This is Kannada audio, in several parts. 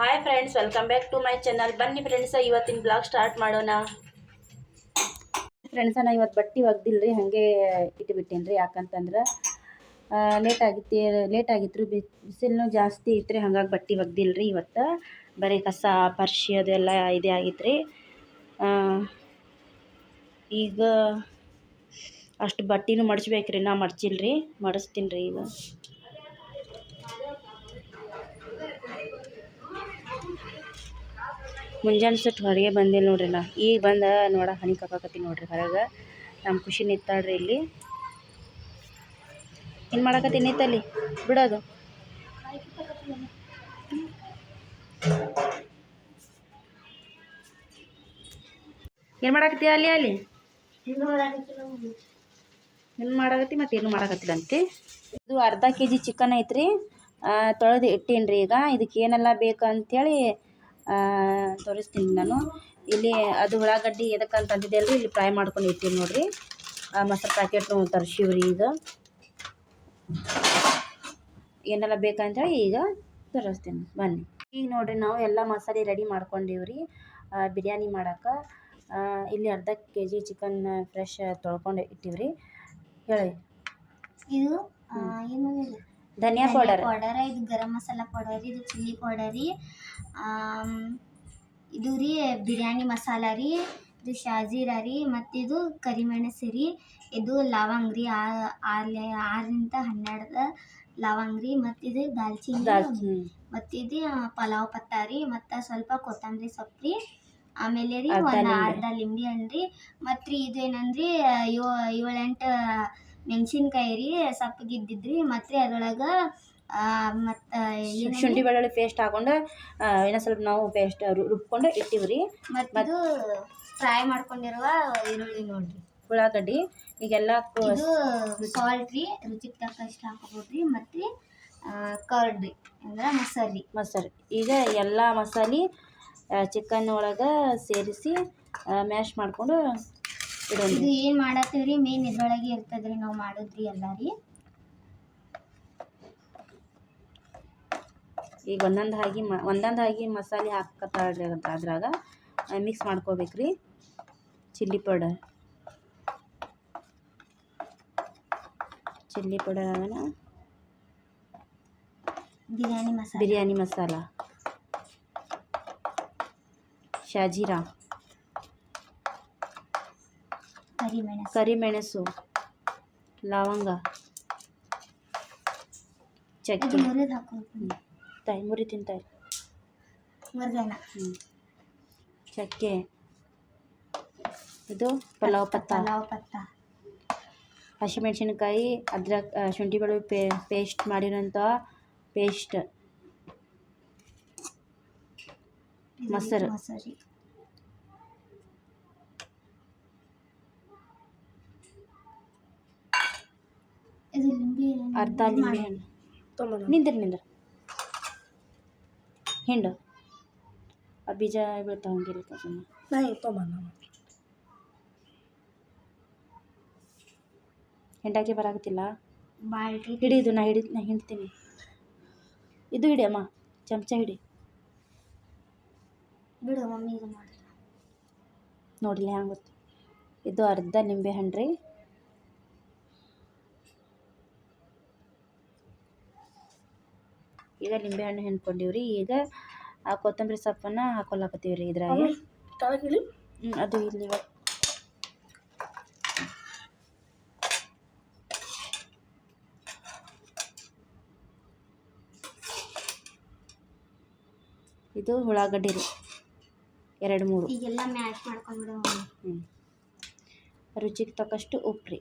Hi friends, welcome back to my channel. ಬನ್ನಿ ಫ್ರೆಂಡ್ಸ್, ಇವತ್ತಿನ ಬ್ಲಾಗ್ ಸ್ಟಾರ್ಟ್ ಮಾಡೋಣ. ಫ್ರೆಂಡ್ಸ, ನಾ ಇವತ್ತು ಬಟ್ಟೆ ಒಗ್ದಿಲ್ರಿ, ಹಾಗೆ ಇಟ್ಟುಬಿಟ್ಟೇನಿ ರೀ. ಯಾಕಂತಂದ್ರೆ ಲೇಟ್ ಆಗಿತ್ತು, ಬಿಸಿಲು ಜಾಸ್ತಿ ಇತ್ತು, ಹಂಗಾಗಿ ಬಟ್ಟೆ ಒಗ್ದಿಲ್ರಿ. ಇವತ್ತು ಬರೀ ಕಸ ಪರ್ಶಿ ಅದೆಲ್ಲ ಇದೇ ಆಗಿತ್ತು ರೀ. ಈಗ ಅಷ್ಟು ಬಟ್ಟೆನೂ ಮಡಿಸ್ಬೇಕ್ರಿ, ನಾ ಮಡ್ಚಿಲ್ರಿ, ಮಡಿಸ್ತೀನಿ ರೀ ಈಗ. ಮುಂಜಾನೆ ಸಟ್ ಹೊರಗೆ ಬಂದಿಲ್ಲ ನೋಡ್ರಿ. ನಾ ಈಗ ಬಂದ ನೋಡ ಹನಿ ಕಪ್ಪಾಕತ್ತೀನಿ ನೋಡ್ರಿ ಹೊರಗೆ. ನಮ್ಮ ಖುಷಿ ನಿಂತಾಳ್ರಿ ಇಲ್ಲಿ. ಏನು ಮಾಡಕತ್ತೀನಿ ನಿಂತಲ್ಲಿ ಬಿಡೋದು. ಏನು ಮಾಡಕತ್ತೀಯ ಅಲ್ಲಿ ಏನು ಮಾಡಕತ್ತಿ ಮತ್ತೆ ಏನು ಮಾಡಕತ್ತಿಲ್ಲ ಅಂತೆ. ಇದು ಅರ್ಧ kg ಚಿಕನ್ ಐತ್ರಿ, ತೊಳೆದು ಇಟ್ಟೀನಿ ರೀ. ಈಗ ಇದಕ್ಕೆ ಏನೆಲ್ಲ ಬೇಕು ಅಂಥೇಳಿ ತೋರಿಸ್ತೀನಿ ನಾನು. ಇಲ್ಲಿ ಅದು ಉಳ್ಳಾಗಡ್ಡಿ ಎದಕ್ಕಂತ ಅಂದಿದ್ದೆ ಅಲ್ರಿ, ಇಲ್ಲಿ ಫ್ರೈ ಮಾಡ್ಕೊಂಡು ಇಟ್ಟೀನಿ ನೋಡಿರಿ. ಮೊಸರು ಪ್ಯಾಕೆಟ್ನು ತರಿಸಿವ್ರಿ. ಈಗ ಏನೆಲ್ಲ ಬೇಕಂತೇಳಿ ಈಗ ತೋರಿಸ್ತೀನಿ ಬನ್ನಿ. ಈಗ ನೋಡಿರಿ, ನಾವು ಎಲ್ಲ ಮಸಾಲೆ ರೆಡಿ ಮಾಡ್ಕೊಂಡಿವ್ರಿ ಬಿರಿಯಾನಿ ಮಾಡೋಕೆ. ಇಲ್ಲಿ ಅರ್ಧ kg ಚಿಕನ್ ಫ್ರೆಶ್ ತೊಳ್ಕೊಂಡು ಇಟ್ಟಿವ್ರಿ. ಹೇಳಿ, ಇದು ಏನು ಧನಿಯಾ ಪೌಡರ್, ಇದು ಗರಂ ಮಸಾಲ ಪೌಡರ್, ಇದು ಚಿಲ್ಲಿ ಪೌಡರ್ ರೀ, ಇದು ರೀ ಬಿರಿಯಾನಿ ಮಸಾಲ ರೀ, ಇದು ಶಾಜೀರಾ ರೀ, ಮತ್ತಿದು ಕರಿಮೆಣಸು ರೀ, ಇದು ಲವಂಗ ರೀ, 6ರಿಂದ 12 ಲವಂಗ ರೀ, ಮತ್ತಿದು ದಾಲ್ಚಿನ್ನಿ, ಮತ್ತಿದು ಪಲಾವ್ ಪತ್ತ ರೀ, ಮತ್ತು ಸ್ವಲ್ಪ ಕೊತ್ತಂಬರಿ ಸೊಪ್ಪು ರೀ, ಆಮೇಲೆ ರೀ ಒಂದು ಅರ್ಧ ಲಿಂಬೆ ಹಣ್ಣು ರೀ, ಮತ್ತು ಇದು ಏನಂದ್ರಿ 7-8 ಮೆಣಸಿನ್ಕಾಯಿ ರೀ ಸಪ್ಪಗಿದ್ದಿದ್ರಿ. ಮತ್ತು ಅದರೊಳಗೆ ಮತ್ತು ಶುಂಠಿ ಬೆಳ್ಳುಳ್ಳಿ ಪೇಸ್ಟ್ ಹಾಕೊಂಡು ಏನೋ ಸ್ವಲ್ಪ ನಾವು ಪೇಸ್ಟ್ ರುಬ್ಕೊಂಡು ಇಟ್ಟಿವ್ರಿ. ಮತ್ತು ಫ್ರೈ ಮಾಡ್ಕೊಂಡಿರುವ ಈರುಳ್ಳಿ ನೋಡ್ರಿ, ಉಳ್ಳಾಗಡ್ಡಿ, ಈಗೆಲ್ಲ ಇದು ಸಾಲ್ಟ್ ರೀ, ರುಚಿಗೆ ತಕ್ಕಷ್ಟು ಹಾಕೋಬೋದ್ರಿ. ಮತ್ತು ಕರ್ಡ್ ರೀ ಅಂದ್ರೆ ಮೊಸರು. ಈಗ ಎಲ್ಲ ಮಸಾಲೆ ಚಿಕನ್ ಒಳಗೆ ಸೇರಿಸಿ ಮ್ಯಾಶ್ ಮಾಡ್ಕೊಂಡು ಇಡೋಣ. ಇದು ಏನು ಮಾಡತ್ತೀವ್ರಿ, ಮೇನ್ ಇದ್ರೊಳಗೆ ಇರ್ತದ್ರಿ ನಾವು ಮಾಡೋದ್ರಿ ಎಲ್ಲ ರೀ. ಈಗ ಒಂದೊಂದಾಗಿ ಮಸಾಲೆ ಹಾಕತ್ತಾಳ್ರಿ. ಅದ್ರಾಗ ಮಿಕ್ಸ್ ಮಾಡ್ಕೋಬೇಕ್ರಿ. ಚಿಲ್ಲಿ ಪೌಡರ್ ಆಮೇಲೆ ಬಿರಿಯಾನಿ ಮಸಾಲ, ಶಾಜೀರಾ, ಕರಿಮೆಣಸು, ಲವಂಗ, ಚಕ್ಕೆ, ಮುರಿ ತಿಂತಾಯಿ, ಚಕ್ಕೆ, ಇದು ಪಲಾವ್ ಪತ್ತ, ಹಸಿಮೆಣಸಿನ್ಕಾಯಿ, ಅದ್ರಕ್ ಶುಂಠಿ ಬೆಳ್ಳುಳ್ಳಿ ಪೇಸ್ಟ್ ಮಾಡಿರೋಂಥ ಪೇಸ್ಟ್, ಮೊಸರು, ಅರ್ಧ ಲಿಂಬೆ ಹಣ್ಣು, ನಿಂದ್ರ ಹಿಂಡು ಆ ಬೀಜ ಬೀಳ್ತಾವ ಹಂಗಿರುತ್ತೆ ಹಿಂಡಾಕಿ ಬರಾಕತ್ತಿಲ್ಲ. ಹಿಡಿದು ನಾ ಹಿಂಡ್ತೀನಿ. ಇದು ಹಿಡಿ ಅಮ್ಮ, ಚಮಚ ಹಿಡಿ. ಬಿಡು ಮಮ್ಮಿ, ಇದು ಮಾಡಿ ನೋಡಿಲ್ಲ ಹ್ಯಾಂಗೆ ಗೊತ್ತು. ಇದು ಅರ್ಧ ನಿಂಬೆ ಹಣ್ಣು ರೀ. ಈಗ ನಿಂಬೆಹಣ್ಣು ಹಿಂಡ್ಕೊಂಡಿವ್ರಿ. ಈಗ ಆ ಕೊತ್ತಂಬರಿ ಸೊಪ್ಪನ್ನು ಹಾಕೊಳಕತ್ತೀವ್ರಿ ಇದ್ರಾಗೆ. ಅದು ಇಲ್ಲಿ ಇದು ಉಳ್ಳಾಗಡ್ಡಿ ರೀ, 2-3. ಈಗೆಲ್ಲ ಮ್ಯಾಶ್ ಮಾಡ್ಕೊಂಡ್ಬಿಡೋ. ರುಚಿಗೆ ತಕ್ಕಷ್ಟು ಉಪ್ಪು ರೀ.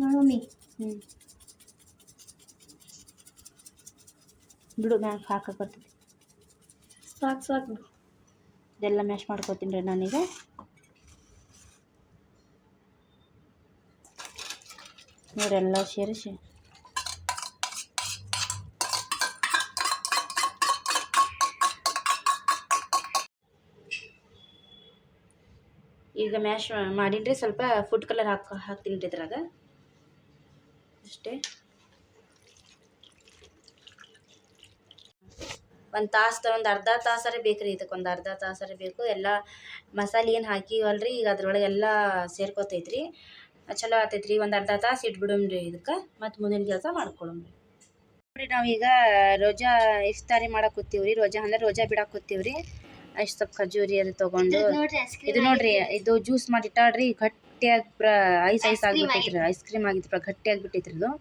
ನೋಡಮ್ಮಿ, ಬಿಡು, ಮ್ಯಾಗ ಹಾಕಕತ್ತಿ. ಸಾಕು ಇದೆಲ್ಲ ಮ್ಯಾಶ್ ಮಾಡ್ಕೊತೀನಿ ರೀ ನಾನೀಗ. ನೋಡಿ, ಎಲ್ಲ ಸೇರಿಸಿ ಈಗ ಮ್ಯಾಶ್ ಮಾಡೀನಿ ರೀ. ಸ್ವಲ್ಪ ಫುಡ್ ಕಲರ್ ಹಾಕ್ತೀನಿ ರೀ ಇದ್ರಾಗ. ಅಷ್ಟೇ. ಒಂದು ಅರ್ಧ ತಾಸರೆ ಬೇಕು ರೀ, ಇದಕ್ಕೆ ಒಂದು ಅರ್ಧ ತಾಸರೆ ಬೇಕು. ಎಲ್ಲ ಮಸಾಲೆ ಏನು ಹಾಕಿವಲ್ರಿ ಈಗ ಅದ್ರೊಳಗೆ ಎಲ್ಲ ಸೇರ್ಕೋತೈತ್ರಿ, ಚಲೋ ಆಗ್ತೈತ್ರಿ. ಒಂದು ಅರ್ಧ ತಾಸು ಇಟ್ಬಿಡಮ್ರಿ ಇದಕ್ಕೆ, ಮತ್ತು ಮುಂದಿನ ಕೆಲಸ ಮಾಡ್ಕೊಳಮ್ರಿ. ನೋಡಿರಿ ನಾವೀಗ ರೋಜಾ ಇಫ್ತಾರಿ ಮಾಡಕ್ಕೆ ಕೂತೀವ್ರಿ. ರೋಜಾ ಅಂದ್ರೆ ರೋಜಾ ಬಿಡಕ್ಕೆ ಕೂತೀವ್ರಿ. ಅಷ್ಟು ಸ್ವಲ್ಪ ಖಜೂರಿ ಅದು ತೊಗೊಂಡು, ಇದು ನೋಡ್ರಿ ಇದು ಜ್ಯೂಸ್ ಮಾಡಿಟ್ಟಾಳ್ರಿ, ಗಟ್ಟಿಯಾಗಿ ಐಸ್ ಆಗಿಬಿಟ್ಟೈತ್ರಿ, ಐಸ್ ಕ್ರೀಮ್ ಆಗಿತ್ತು, ಗಟ್ಟಿಯಾಗಿ ಬಿಟ್ಟೈತ್ರಿ ಇದು.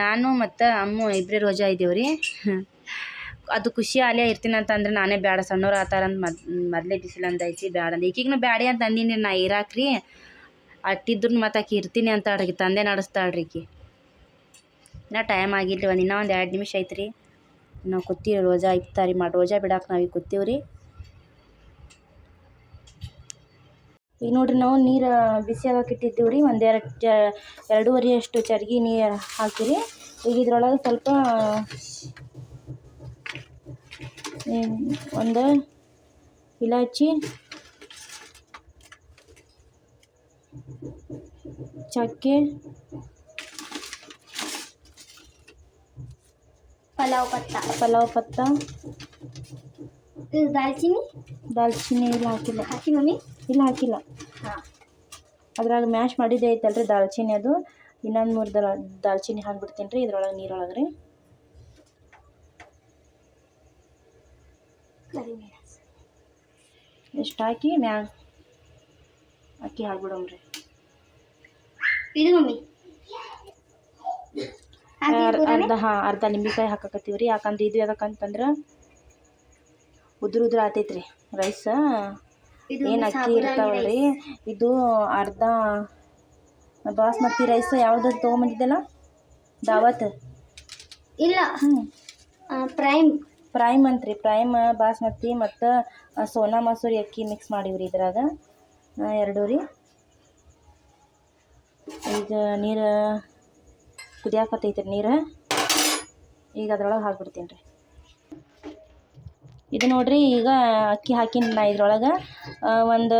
ನಾನು ಮತ್ತು ಅಮ್ಮು ಇಬ್ಬರೇ ರೋಜಾ ಇದ್ದೀವ್ರಿ. ಅದು ಖುಷಿ ಅಲ್ಲೇ ಇರ್ತೀನಿ ಅಂತಂದ್ರೆ ನಾನೇ ಬೇಡ, ಸಣ್ಣವ್ರು ಆತಾರಂತ ಮೊದಲೇ ಬಿಸಿಲು ಅಂದೈತಿ, ಬೇಡ ಅಂದ. ಈಗೀಗ ಬ್ಯಾಡಿ ಅಂತ ಅಂದಿನಿ ನಾ ಇರಾಕ್ರಿ. ಅಟ್ಟಿದ್ರು ಮತ್ತು ಆಕಿ ಇರ್ತೀನಿ ಅಂತಾಳ್ರಿ, ತಂದೆ ನಡೆಸ್ತಾಳ್ರಿ ಈಕಿ. ಇನ್ನೂ ಟೈಮ್ ಆಗಿಲ್ಲ ರೀ, ಇನ್ನೂ ಒಂದು 2 ನಿಮಿಷ ಐತ್ರಿ. ನಾವು ಕೂತೀವಿ ರೋಜಾ ಇಫ್ತಾರಿ ಮಾಡಿ, ರೋಜಾ ಬಿಡಕ್ಕೆ ನಾವೀಗ ಕೂತೀವ್ರಿ. ಈಗ ನೋಡ್ರಿ ನಾವು ನೀರು ಬಿಸಿ ಆಗಕ್ಕೆ ಇಟ್ಟಿದ್ದೀವ್ರಿ. 2-2.5 ಅಷ್ಟು ಚರ್ಗಿ ನೀರು ಹಾಕಿರಿ. ಈಗ ಇದ್ರೊಳಗೆ ಸ್ವಲ್ಪ ಒಂದು ಇಲಾಚಿ, ಚಕ್ಕೆ, ಪಲಾವ್ ಪತ್ತ, ದಾಲ್ಚಿನ್ನಿ ಇಲ್ಲ ಹಾಕಿಲ್ಲ. ಹಾಕಿ ಮಮ್ಮಿ, ಇಲ್ಲ ಹಾಕಿಲ್ಲ. ಅದ್ರಾಗ ಮ್ಯಾಶ್ ಮಾಡಿದ್ದೆ ಐತಲ್ರಿ ದಾಲ್ಚಿನ್ನಿ, ಅದು ಇನ್ನೊಂದು 3 ದಾಲ್ಚಿನ್ನಿ ಹಾಕ್ಬಿಡ್ತೀನಿ ರೀ ಇದ್ರೊಳಗೆ, ನೀರೊಳಗೆ ರೀ. ಇಷ್ಟು ಹಾಕಿ ಮ್ಯಾಗ ಅಕ್ಕಿ ಹಾಕ್ಬಿಡಮ್ರಿ. ಇದು ಮಮ್ಮಿ ಅರ್ಧ ನಿಂಬೆಕಾಯಿ ಹಾಕಕತ್ತೀವ್ರಿ. ಯಾಕಂದ್ರೆ ಇದು ಯಾಕಂತಂದ್ರೆ ಉದ್ರ ಆತೈತ್ರಿ ರೈಸ್. ಏನು ಅಕ್ಕಿ ಇರ್ತಾವಲ್ರಿ, ಇದು ಅರ್ಧ ಬಾಸ್ಮತಿ ರೈಸ್ ಯಾವ್ದು ತೊಗೊಂಬಂದಿದ್ದಲ್ಲ, ದಾವತ್ ಇಲ್ಲ, ಪ್ರೈಮ್ ಅಂತ್ರಿ, ಪ್ರೈಮ್ ಬಾಸ್ಮತಿ ಮತ್ತು ಸೋನಾ ಮಸೂರಿ ಅಕ್ಕಿ ಮಿಕ್ಸ್ ಮಾಡಿವ್ರಿ ಇದ್ರಾಗ 2 ರೀ. ಈಗ ನೀರು ಕುದಿಯಾಕತ್ತೈತ್ರಿ ನೀರು, ಈಗ ಅದ್ರೊಳಗೆ ಹಾಕ್ಬಿಡ್ತೀನಿ ರೀ. ಇದು ನೋಡ್ರಿ ಈಗ ಅಕ್ಕಿ ಹಾಕಿನ ನಾ ಇದ್ರೊಳಗೆ ಒಂದು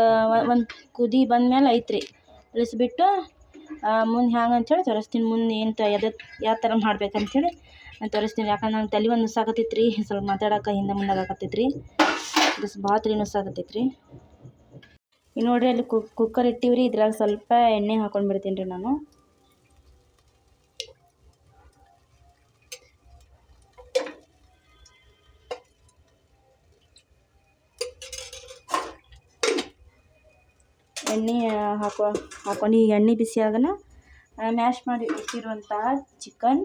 ಕುದಿ ಬಂದಮೇಲೆ ಐತ್ರಿ, ಇಳಿಸ್ಬಿಟ್ಟು ಮುಂದೆ ಹ್ಯಾಂಗೆ ಅಂಥೇಳಿ ತೋರಿಸ್ತೀನಿ. ಮುಂದೆ ಯಾವ ಥರ ಮಾಡ್ಬೇಕಂಥೇಳಿ ನಾನು ತೋರಿಸ್ತೀನಿ. ಯಾಕಂದ್ರೆ ನಂಗೆ ತಲೆ ಒಂದು ನುಸ್ಸಾಕತ್ತೈತೆ ರೀ, ಸ್ವಲ್ಪ ಮಾತಾಡೋಕೆ ಹಿಂದೆ ಮುಂದೆ ಆಗಕತ್ತೈತೆ ರೀ, ಇದು ಭಾಳ ತಲೆ ನುಸ್ಸಾಕತ್ತೈತೆ ರೀ. ಈಗ ನೋಡ್ರಿ ಅಲ್ಲಿ ಕುಕ್ಕರ್ ಇಟ್ಟಿವ್ರಿ, ಇದ್ರಾಗ ಸ್ವಲ್ಪ ಎಣ್ಣೆ ಹಾಕೊಂಡು ಬಿಡ್ತೀನಿ ರೀ ನಾನು. ಎಣ್ಣೆ ಹಾಕೊಂಡು ಈ ಎಣ್ಣೆ ಬಿಸಿ ಆಗೋಣ ಮ್ಯಾಶ್ ಮಾಡಿ ಇಟ್ಟಿರುವಂತಹ ಚಿಕನ್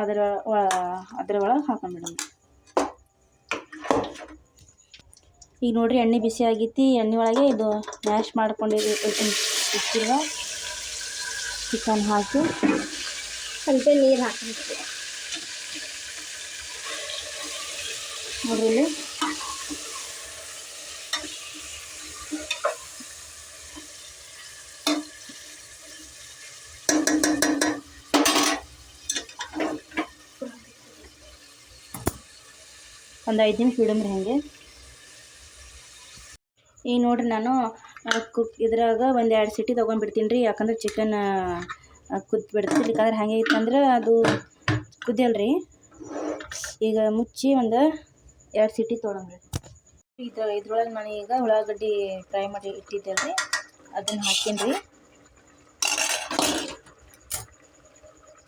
ಅದರ ಒಳಗೆ ಹಾಕೊಂಡ್ಬಿಡೋಣ. ಈಗ ನೋಡ್ರಿ ಎಣ್ಣೆ ಬಿಸಿ ಆಗೈತಿ, ಎಣ್ಣೆ ಒಳಗೆ ಇದು ಮ್ಯಾಶ್ ಇಟ್ಟಿರುವ ಚಿಕನ್ ಹಾಕಿ ಸ್ವಲ್ಪ ನೀರು ಹಾಕಬೇಕು ನೋಡ್ರಿ. ಇಲ್ಲಿ ಒಂದು 5 ನಿಮಿಷ ಬಿಡಮ್ರಿ ಹಾಗೆ. ಈಗ ನೋಡ್ರಿ ನಾನು ಇದ್ರಾಗ 1-2 ಸಿಟಿ ತೊಗೊಂಡ್ಬಿಡ್ತೀನಿ ರೀ, ಯಾಕಂದ್ರೆ ಚಿಕನ್ ಕುದ್ಬಿಡ್ತೀನಿ. ಯಾಕಂದ್ರೆ ಹಾಗೆ ಇತ್ತಂದ್ರೆ ಅದು ಕುದಿಯಲ್ರಿ. ಈಗ ಮುಚ್ಚಿ 1-2 ಸಿಟಿ ತೊಗೊಳಮ್ರಿ. ಇದ್ರೊಳಗೆ ನಾನು ಈಗ ಉಳ್ಳಾಗಡ್ಡಿ ಫ್ರೈ ಮಾಡಿ ಇಟ್ಟಿದ್ದೆ ರೀ, ಅದನ್ನು ಹಾಕ್ತೀನಿ ರೀ.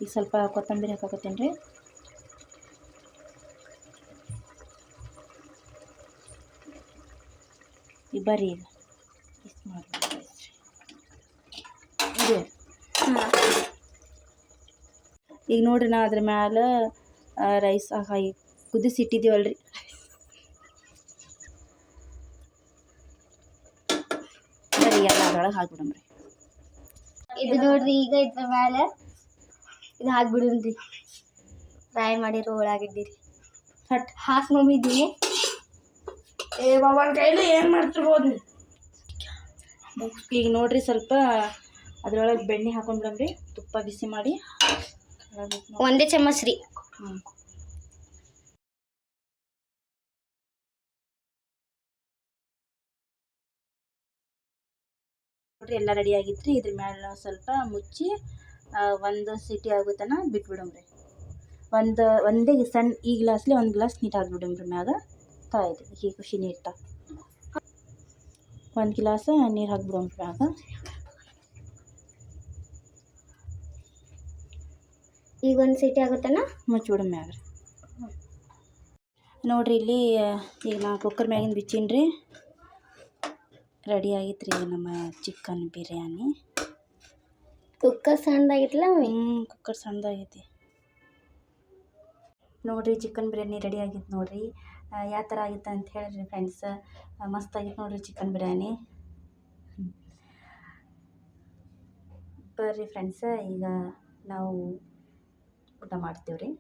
ಈಗ ಸ್ವಲ್ಪ ಕೊತ್ತಂಬರಿ ಹಾಕಕತ್ತೀನಿ ರೀ. ಬರ್ರಿ ಈಗ ಈಗ ನೋಡ್ರಿ ನಾ ಅದ್ರ ಮ್ಯಾಲೆ ರೈಸ್ ಕುದಿಸಿಟ್ಟಿದ್ದೀವಲ್ರಿ, ಬರ್ರಿ ಎಲ್ಲ ಅದ್ರೊಳಗೆ ಹಾಕ್ಬಿಡಮ್ರಿ. ಇದು ನೋಡ್ರಿ ಈಗ ಇದ್ರ ಮ್ಯಾಲೆ ಇದು ಹಾಕ್ಬಿಡ್ರಿ, ಫ್ರೈ ಮಾಡಿರೋ ಉಳ್ಳಾಗಡ್ಡಿ ರೀ. ಹಾಕಿ ಮಮ್ಮಿ ಇದೀನಿ. ಕೈಲಿ ಏನು ಮಾಡ್ತಿರ್ಬೋದು. ಈಗ ನೋಡ್ರಿ ಸ್ವಲ್ಪ ಅದ್ರೊಳಗೆ ಬೆಣ್ಣೆ ಹಾಕೊಂಡ್ಬಿಡಮ್ರಿ, ತುಪ್ಪ ಬಿಸಿ ಮಾಡಿ 1 ಚಮಚ ರೀ. ನೋಡ್ರಿ ಎಲ್ಲ ರೆಡಿ ಆಗಿತ್ರಿ. ಇದ್ರ ಮೇಲೆ ಸ್ವಲ್ಪ ಮುಚ್ಚಿ ಒಂದು ಸೀಟಿ ಆಗುತ್ತನ ಬಿಟ್ಬಿಡಮ್ರಿ. ಒಂದೇ ಸಣ್ಣ ಈ ಗ್ಲಾಸ್ಲಿ ಒಂದು ಗ್ಲಾಸ್ ನೀರು ಹಾಕ್ಬಿಡಮ್ರಿ ಮ್ಯಾಗ. ತಾಯ್ದು ಈ ಖುಷಿ ನೀರು ತಾ 1 ಗ್ಲಾಸ್ ನೀರು ಹಾಕ್ಬಿಡಮ್ರಿ ಮ್ಯಾಗ. ಈಗ ಒಂದು ಸೀಟಿ ಆಗುತ್ತನ ಮುಚ್ಚಿಬಿಡಮ್ ಮ್ಯಾಗ ರೀ. ನೋಡಿರಿ ಇಲ್ಲಿ ಈಗ ನಾ ಕುಕ್ಕರ್ ಮ್ಯಾಗಿಂದ ಬಿಚ್ಚೀನಿ ರೀ. ರೆಡಿ ಆಗೈತೆ ರೀ ನಮ್ಮ ಚಿಕನ್ ಬಿರಿಯಾನಿ. ಕುಕ್ಕರ್ ಸಣ್ಣದಾಗಿತ್ತಲ್ಲ ಕುಕ್ಕರ್ ಸಣ್ಣದಾಗೈತಿ ನೋಡಿರಿ. ಚಿಕನ್ ಬಿರಿಯಾನಿ ರೆಡಿ ಆಗಿತ್ತು ನೋಡಿರಿ. ಯಾವ ಥರ ಆಗಿತ್ತು ಅಂತ ಹೇಳಿರಿ ಫ್ರೆಂಡ್ಸ್. ಮಸ್ತ್ ಆಗಿತ್ತು ನೋಡಿರಿ ಚಿಕನ್ ಬಿರಿಯಾನಿ. ಬರ್ರಿ ಫ್ರೆಂಡ್ಸ, ಈಗ ನಾವು ಊಟ ಮಾಡ್ತೀವಿ ರೀ.